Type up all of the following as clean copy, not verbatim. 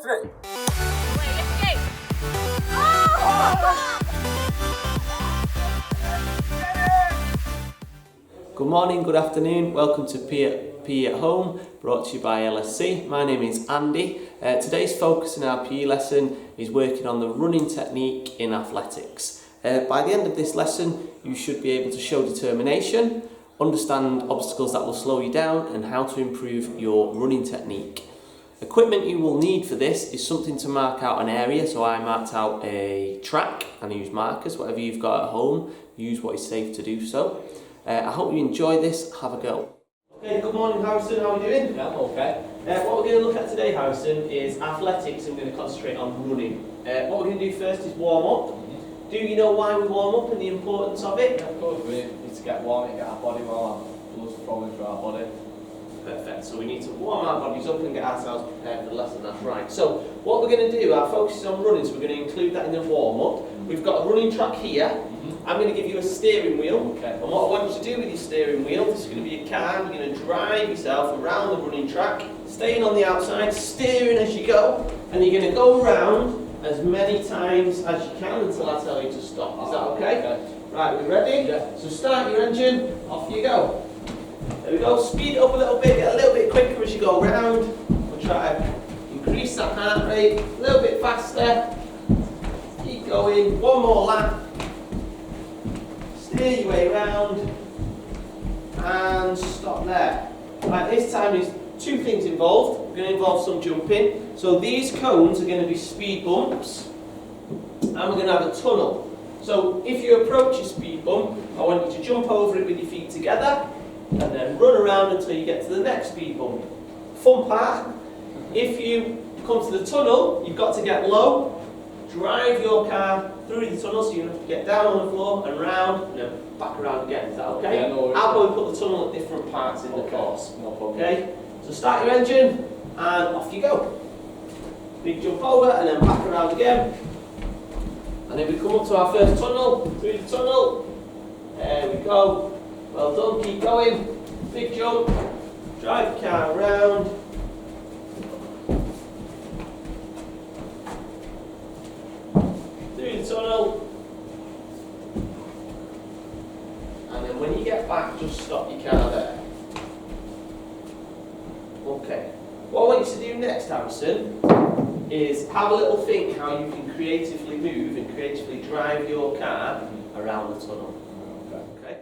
three. Wait, escape! Oh! Good morning, good afternoon, welcome to PE at Home, brought to you by LSC. My name is Andy. Today's focus in our PE lesson is working on the running technique in athletics. By the end of this lesson, you should be able to show determination, understand obstacles that will slow you down, and how to improve your running technique. Equipment you will need for this is something to mark out an area, so I marked out a track and I used markers. Whatever you've got at home, use what is safe to do so. I hope you enjoy this. Have a go. Okay, good morning Harrison, how are you doing? Yeah, okay. What we're going to look at today, Harrison, is athletics, and we're going to concentrate on running. What we're going to do first is warm up. Do you know why we warm up and the importance of it? Yeah, of course, we need to get warm, get our body warm, blood's flowing through our body. Perfect, so we need to warm our bodies up and get ourselves prepared for the lesson, that's right. So what we're going to do, our focus is on running, so we're going to include that in the warm up. We've got a running track here. I'm going to give you a steering wheel, Okay. and what I want you to do with your steering wheel, this is going to be a car, you're going to drive yourself around the running track, staying on the outside, steering as you go, and you're going to go around as many times as you can until I tell you to stop. Is that okay? Okay. Right, we ready? Yeah. So start your engine, off you go. There we go, speed it up a little bit, get a little bit quicker as you go round. We'll try to increase that heart rate, a little bit faster. Keep going, one more lap. Steer your way round and stop there. Right, this time there's two things involved. We're going to involve some jumping. So these cones are going to be speed bumps, and we're going to have a tunnel. So if you approach your speed bump, I want you to jump over it with your feet together and then run around until you get to the next speed bump. Fun part, if you come to the tunnel, you've got to get low, drive your car through the tunnel, so you have to get down on the floor and round, and then back around again. Is that okay? Yeah, no worries. I'll probably put the tunnel at different parts in the course. No problem. Okay? So start your engine and off you go. Big jump over and then back around again. And then we come up to our first tunnel, through the tunnel. There we go. Well done, keep going. Big jump. Drive the car around. Through the tunnel. And then when you get back, just stop your car there. Okay. What I want you to do next, Harrison, is have a little think how you can creatively move and creatively drive your car around the tunnel. Okay?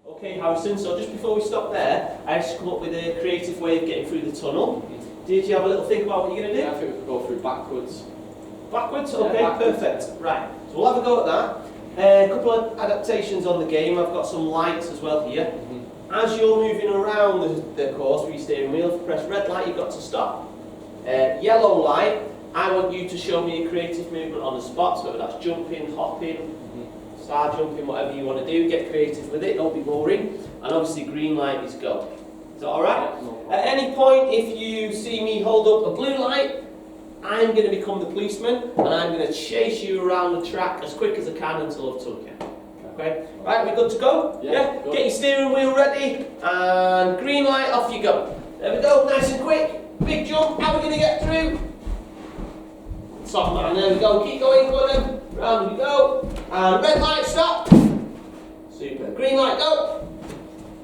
Okay, Harrison, so just before we stop there, I actually come up with a creative way of getting through the tunnel. Did you have a little think about what you're going to do? Yeah, I think we could go through backwards. Backwards? Yeah, Okay, backwards. perfect. Right, so we'll have a go at that. A couple of adaptations on the game. I've got some lights as well here. As you're moving around the course with your steering wheel, if you press red light, you've got to stop. Yellow light, I want you to show me a creative movement on the spot, so whether that's jumping, hopping, star jumping, whatever you want to do, get creative with it, don't be boring. And obviously green light is go. Is that alright? Yeah, no problem. At any point, if you see me hold up a blue light, I'm going to become the policeman and I'm going to chase you around the track as quick as I can until I've took you. Okay? Right, we good to go? Yeah, good. Get your steering wheel ready and green light, off you go. There we go, nice and quick. Big jump, how are we going to get through? Top man, there we go. Keep going, go on then. Round we go. And red light, stop. Super. Green light, go.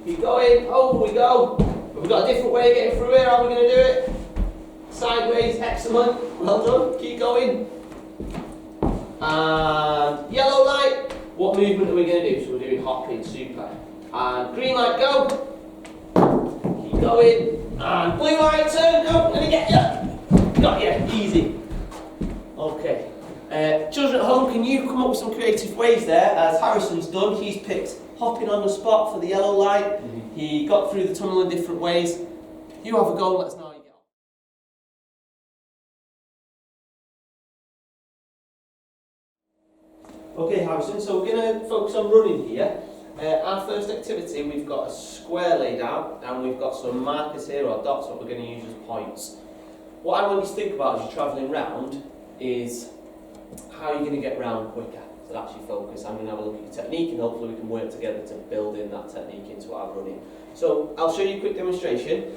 Keep going, over we go. We've got a different way of getting through here, how are we going to do it? Sideways, excellent, well done, keep going. And yellow light, what movement are we going to do? So we're doing hopping, super. And green light, go. Keep going. And blue light, turn, go, I'm going to get you. Got you, easy. Okay. Children at home, can you come up with some creative ways there? As Harrison's done, he's picked hopping on the spot for the yellow light. He got through the tunnel in different ways. You have a go, let us know how you get on. Okay, Harrison, so we're going to focus on running here. Our first activity, we've got a square laid out and we've got some markers here, or dots, what we're going to use as points. What I want you to think about as you're travelling round is how you're going to get round quicker. So that's your focus. I'm going to have a look at your technique and hopefully we can work together to build in that technique into our running. So I'll show you a quick demonstration.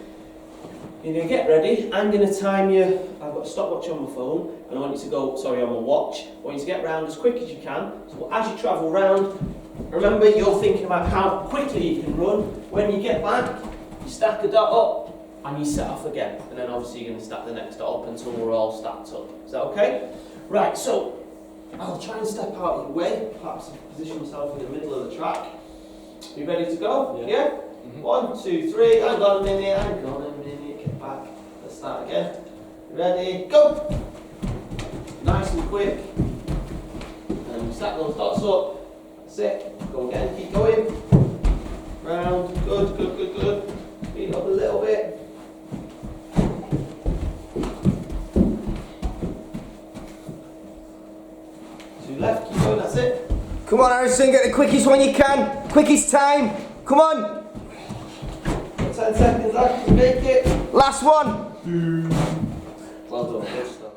You're going to get ready. I'm going to time you. I've got a stopwatch on my phone and I want you to go, sorry, on my watch. I want you to get round as quick as you can. So as you travel round, remember you're thinking about how quickly you can run. When you get back, you stack the dot up and you set off again. And then obviously you're going to stack the next dot up until we're all stacked up. Is that okay? Right, so I'll try and step out of your way, perhaps position myself in the middle of the track. You ready to go? Yeah? Mm-hmm. 1, 2, 3, hang on a minute, get back. Let's start again. Ready, go! Nice and quick. And stack those dots up. That's it. Go again, keep going. Round, good. Speed up a little bit. Left, keep going, that's it. Come on, Harrison, get the quickest one you can. Quickest time. Come on. 10 seconds left to make it. Last one. Well done, good stuff.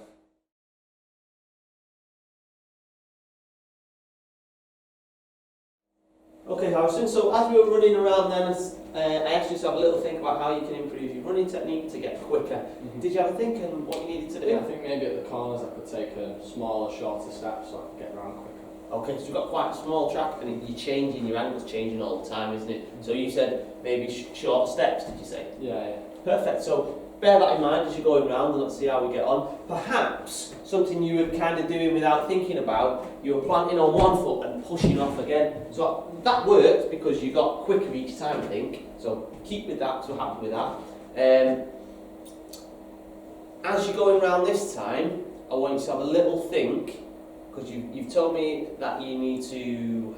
Okay, Harrison, so as we were running around then, I asked you to have a little think about how you can improve your running technique to get quicker. Mm-hmm. Did you have a think on what you needed to do? Yeah, I think maybe at the corners I could take a smaller, shorter step so I could get around quicker. Okay, so you've got quite a small track and you're changing, your angle's changing all the time, isn't it? So you said maybe short steps, did you say? Yeah. Perfect, so bear that in mind as you're going round and let's see how we get on. Perhaps something you were kind of doing without thinking about, you were planting on one foot and pushing off again. So that worked because you got quicker each time, I think. So keep with that, so happy with that. As you're going round this time, I want you to have a little think, because you've told me that you need to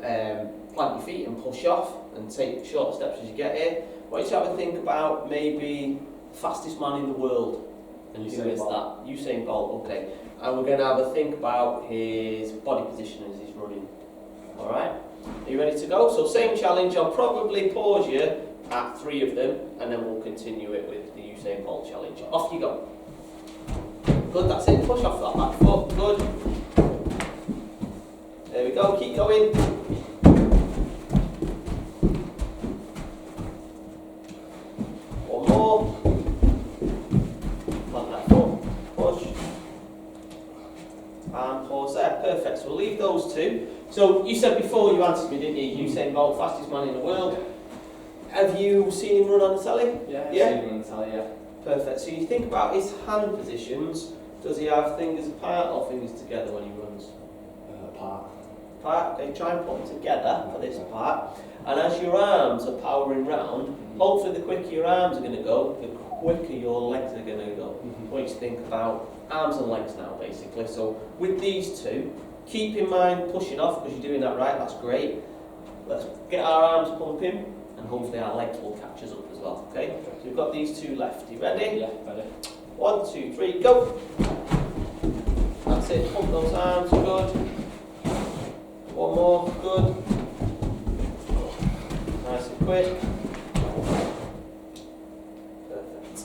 plant your feet and push off and take short steps as you get here. I want you to have a think about maybe fastest man in the world. And who is that? Usain Bolt, okay. And we're going to have a think about his body position as he's running. Alright? Are you ready to go? So same challenge, I'll probably pause you at 3 of them and then we'll continue it with the Usain Bolt challenge. Off you go. Good, that's it. Push off that back foot. Good. There we go, keep going. One more. Plant that foot. Push. And pause there. Perfect. So we'll leave those 2. So you said before, you answered me, didn't you? Usain Bolt, fastest man in the world. Have you seen him run on the telly? Yeah, Yeah? I've seen him on the telly, yeah. Perfect. So you think about his hand positions. Does he have fingers apart or fingers together when he runs? Apart. Apart. Okay, try and put them together for this part. And as your arms are powering round, hopefully the quicker your arms are going to go, the quicker your legs are going to go. I want you to think about arms and legs now, basically. So with these 2, keep in mind pushing off because you're doing that right. That's great. Let's get our arms pumping, and hopefully our legs will catch us up as well. Okay. So we've got these 2 left. You ready? Yeah, ready. 1, 2, 3, go! That's it, pump those arms, good. One more, good. Nice and quick. Perfect.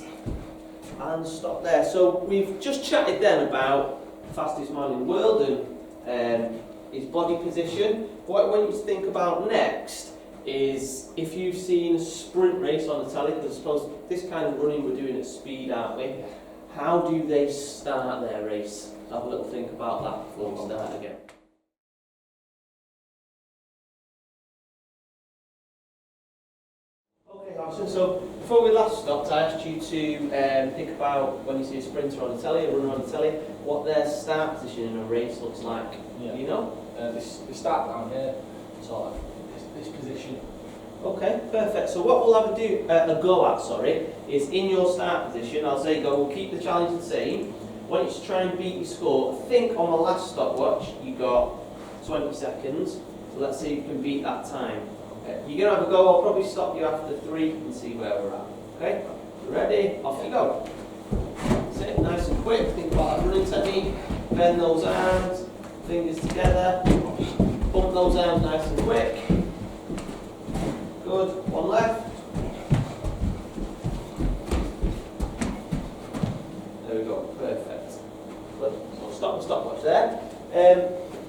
And stop there. So we've just chatted then about fastest man in the world and his body position. What I want you to think about next is if you've seen a sprint race on the telly, because I suppose this kind of running we're doing at speed, aren't we? How do they start their race? Have a little think about that before we start again. Okay, Harrison, so before we last stopped, I asked you to think about when you see a sprinter on the telly, a runner on the telly, what their start position in a race looks like. Yeah. You know? They start down here, sort of this position. Okay, perfect. So what we'll have a go at, is in your start position, I'll say go, we'll keep the challenge the same. I want you to try and beat your score. I think on the last stopwatch you got 20 seconds, so let's see if you can beat that time. You're going to have a go, I'll probably stop you after 3 and see where we're at. Okay, ready? Off you go. That's it, nice and quick. Think about that running technique. Bend those arms, fingers together. Pump those arms nice and quick. Good, one left. There we go, perfect. Good. So stop the stopwatch there.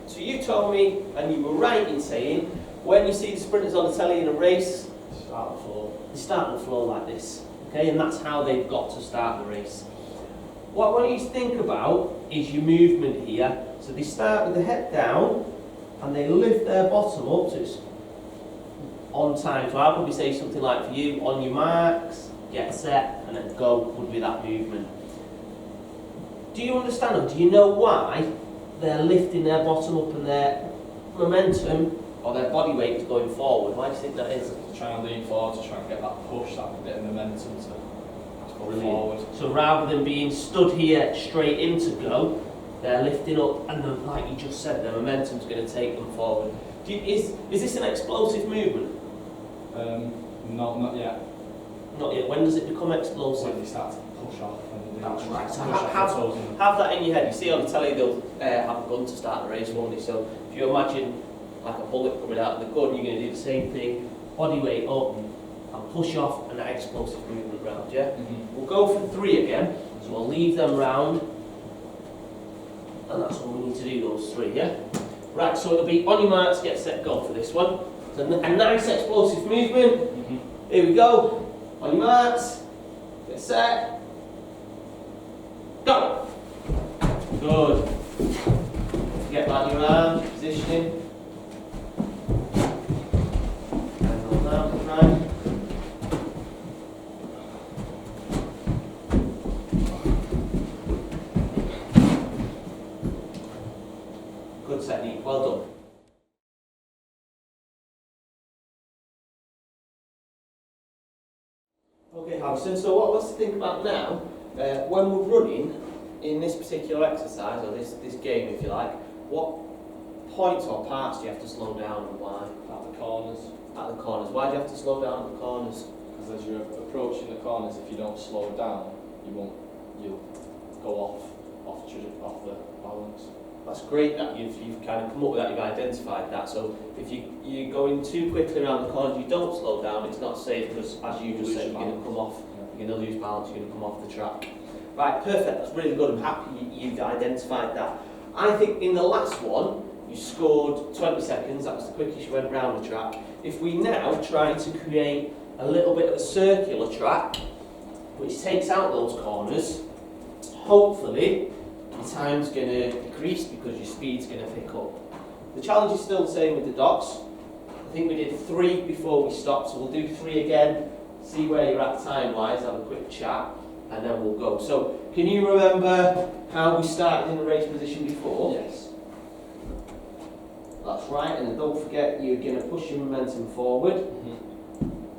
So you told me me, and you were right in saying, when you see the sprinters on the telly in a race, Start the floor. they start on the floor like this, okay? And that's how they've got to start the race. What I want you to think about is your movement here. So they start with the head down, and they lift their bottom up, so it's on time. So I'll probably say something like for you, on your marks, get set, and then go would be that movement. Do you understand, or do you know why they're lifting their bottom up and their momentum or their body weight is going forward? Why do you think that is? To try and lean forward, to try and get that push, that bit of momentum to go Brilliant. forward. So rather than being stood here straight in to go, they're lifting up, and then, like you just said, the momentum's going to take them forward. Is this an explosive movement? Not yet. Not yet. When does it become explosive? When you start to push off. And That's right. So push off the toes and have that in your head. You see on the telly they'll have a gun to start the race, won't they? So if you imagine like a bullet coming out of the gun, you're going to do the same thing. Body weight up and push off, and that explosive movement round. Yeah. We'll go for 3 again. So we'll leave them round, and that's all we need to do. Those 3. Yeah. Right. So it'll be on your marks, get set, go for this one. So a nice explosive movement. Here we go. On your marks, get set, go. Good. Forget about your arms, positioning. And on that, right. Good technique, well done. Okay, Harrison, so what let's think about now, when we're running in this particular exercise, or this game if you like, what points or parts do you have to slow down and why? at the corners. At the corners. Why do you have to slow down at the corners? Because as you're approaching the corners, if you don't slow down, you'll go off the balance. That's great that you've kind of come up with that, you've identified that. So if you're going too quickly around the corners, you don't slow down, it's not safe because, as you just said, you're going to come off, you're going to lose balance, you're going to come off the track. Right, perfect, that's really good. I'm happy you've identified that. I think in the last one, you scored 20 seconds, that was the quickest you went round the track. If we now try to create a little bit of a circular track, which takes out those corners, hopefully your time's going to decrease because your speed's going to pick up. The challenge is still the same with the dots. I think we did 3 before we stopped, so we'll do 3 again, see where you're at time-wise, have a quick chat, and then we'll go. So, can you remember how we started in the race position before? Yes. That's right, and then don't forget you're going to push your momentum forward.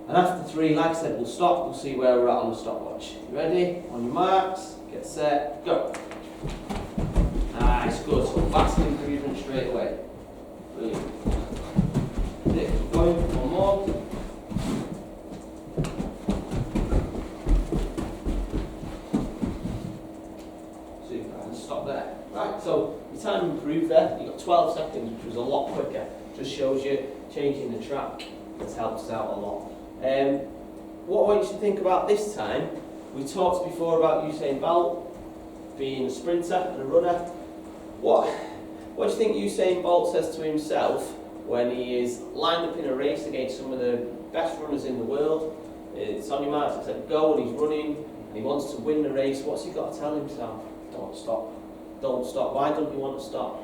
And after 3, like I said, we'll stop, we'll see where we're at on the stopwatch. You ready? On your marks, get set, go. Nice, good. So vast improvement straight away. Brilliant. Keep going, one more. Super, and stop there. Right, so your time improved there. You got 12 seconds, which was a lot quicker. Just shows you changing the track. It's helped us out a lot. What I want you to think about this time, we talked before about Usain Bolt being a sprinter and a runner. What do you think Usain Bolt says to himself when he is lined up in a race against some of the best runners in the world? It's on your marks, it's go, and he's running, and he wants to win the race. What's he got to tell himself? Don't stop. Don't stop. Why don't you want to stop?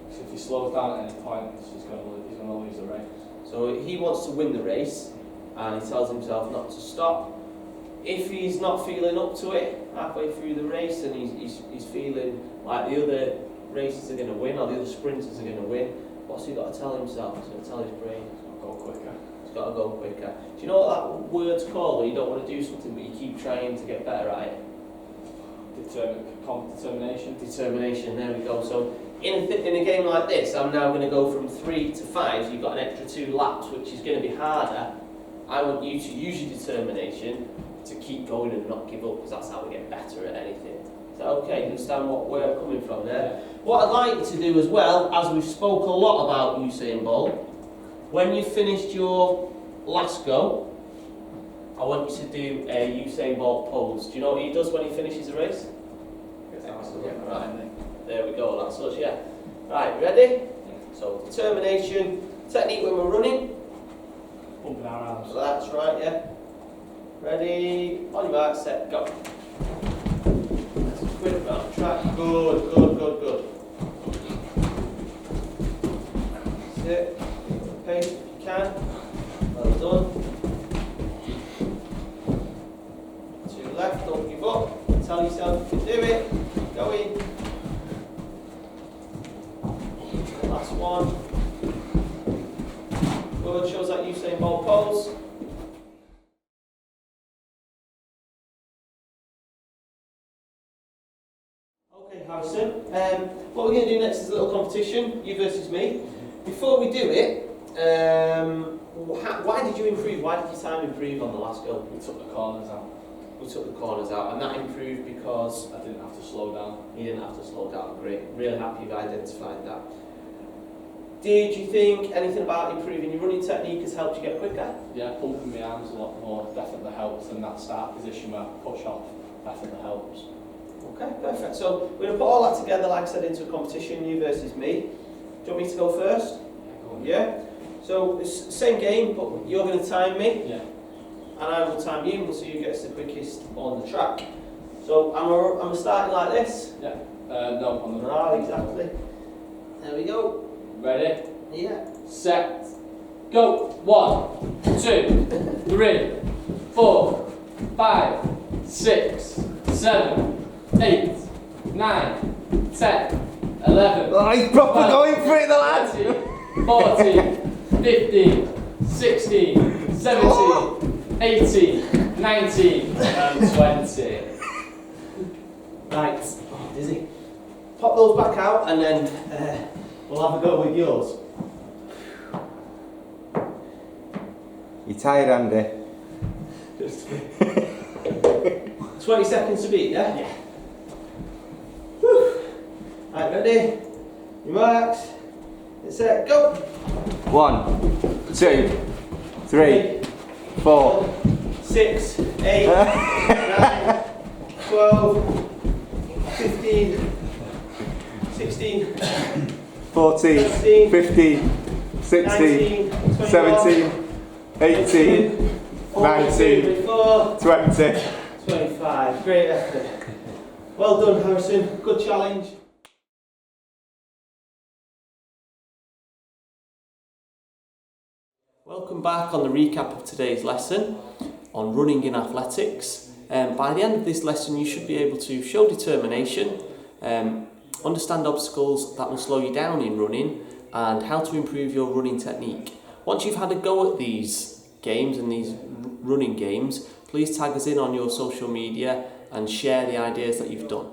Because if he slows down at any point, he's going to lose the race. So he wants to win the race, and he tells himself not to stop. If he's not feeling up to it halfway through the race, and he's feeling like the other races are going to win, or the other sprinters are going to win, what's he got to tell himself? He's going to tell his brain. Go quicker. He's got to go quicker. Do you know what that word's called, where you don't want to do something but you keep trying to get better at it? Determination. Determination, there we go. So in a game like this, I'm now going to go from 3 to 5, so you've got an extra 2 laps, which is going to be harder. I want you to use your determination to keep going and not give up, because that's how we get better at anything. Is that okay? You understand where I'm coming from there? What I'd like you to do as well, as we've spoke a lot about Usain Bolt, when you've finished your last go, I want you to do a Usain Bolt pose. Do you know what he does when he finishes a race? Excellent. Right. There we go, that's us, yeah. Right, ready? So So determination, technique when we're running. Pumping our arms. So that's right, yeah. Ready, on your mark, set, go. That's a quick round track. Good, good, good, good. That's it. Pace if you can. Well done. To your left, don't give up. Tell yourself you can do it. Go in. Last one. Good, shows that Usain Bolt pose. Okay, Harrison. What we're going to do next is a little competition, you versus me. Before we do it, why did you improve? Why did your time improve on the last go? We took the corners out. We took the corners out, and that improved because I didn't have to slow down. you didn't have to slow down. Great. Really happy you've identified that. Did you think anything about improving your running technique has helped you get quicker? Yeah, pumping my arms a lot more definitely helps, and that start position where I push off definitely helps. Okay, perfect. So we're going to put all that together, like I said, into a competition, you versus me. Do you want me to go first? Yeah? So it's the same game, but you're going to time me, Yeah. and I will time you, and we'll see who gets the quickest on the track. So I'm starting like this. Yeah. No, on the Right, exactly. There we go. Ready? Yeah. Set. Go. 1, 2, 3, 4, 5, 6, 7, 8, 9, 10, 11. Oh, he's proper going for it, the lad. 13, 14, 15, 16, 17, 18, 19, and 20. Right. Oh, dizzy. Pop those back out, and then we'll have a go with yours. You tired, Andy? 20 seconds to beat, yeah? Yeah. Whew. Right, ready? Your marks. Get set, go! 1, 2, 3, 4. 6, 8, 9, 12, 15, 16, 14, 15, 16, 17, 18, 19, 20. 25. Great effort. Well done, Harrison. Good challenge. Welcome back on the recap of today's lesson on running in athletics. By the end of this lesson, you should be able to show determination, understand obstacles that will slow you down in running, and how to improve your running technique. Once you've had a go at these games and these running games, please tag us in on your social media and share the ideas that you've done.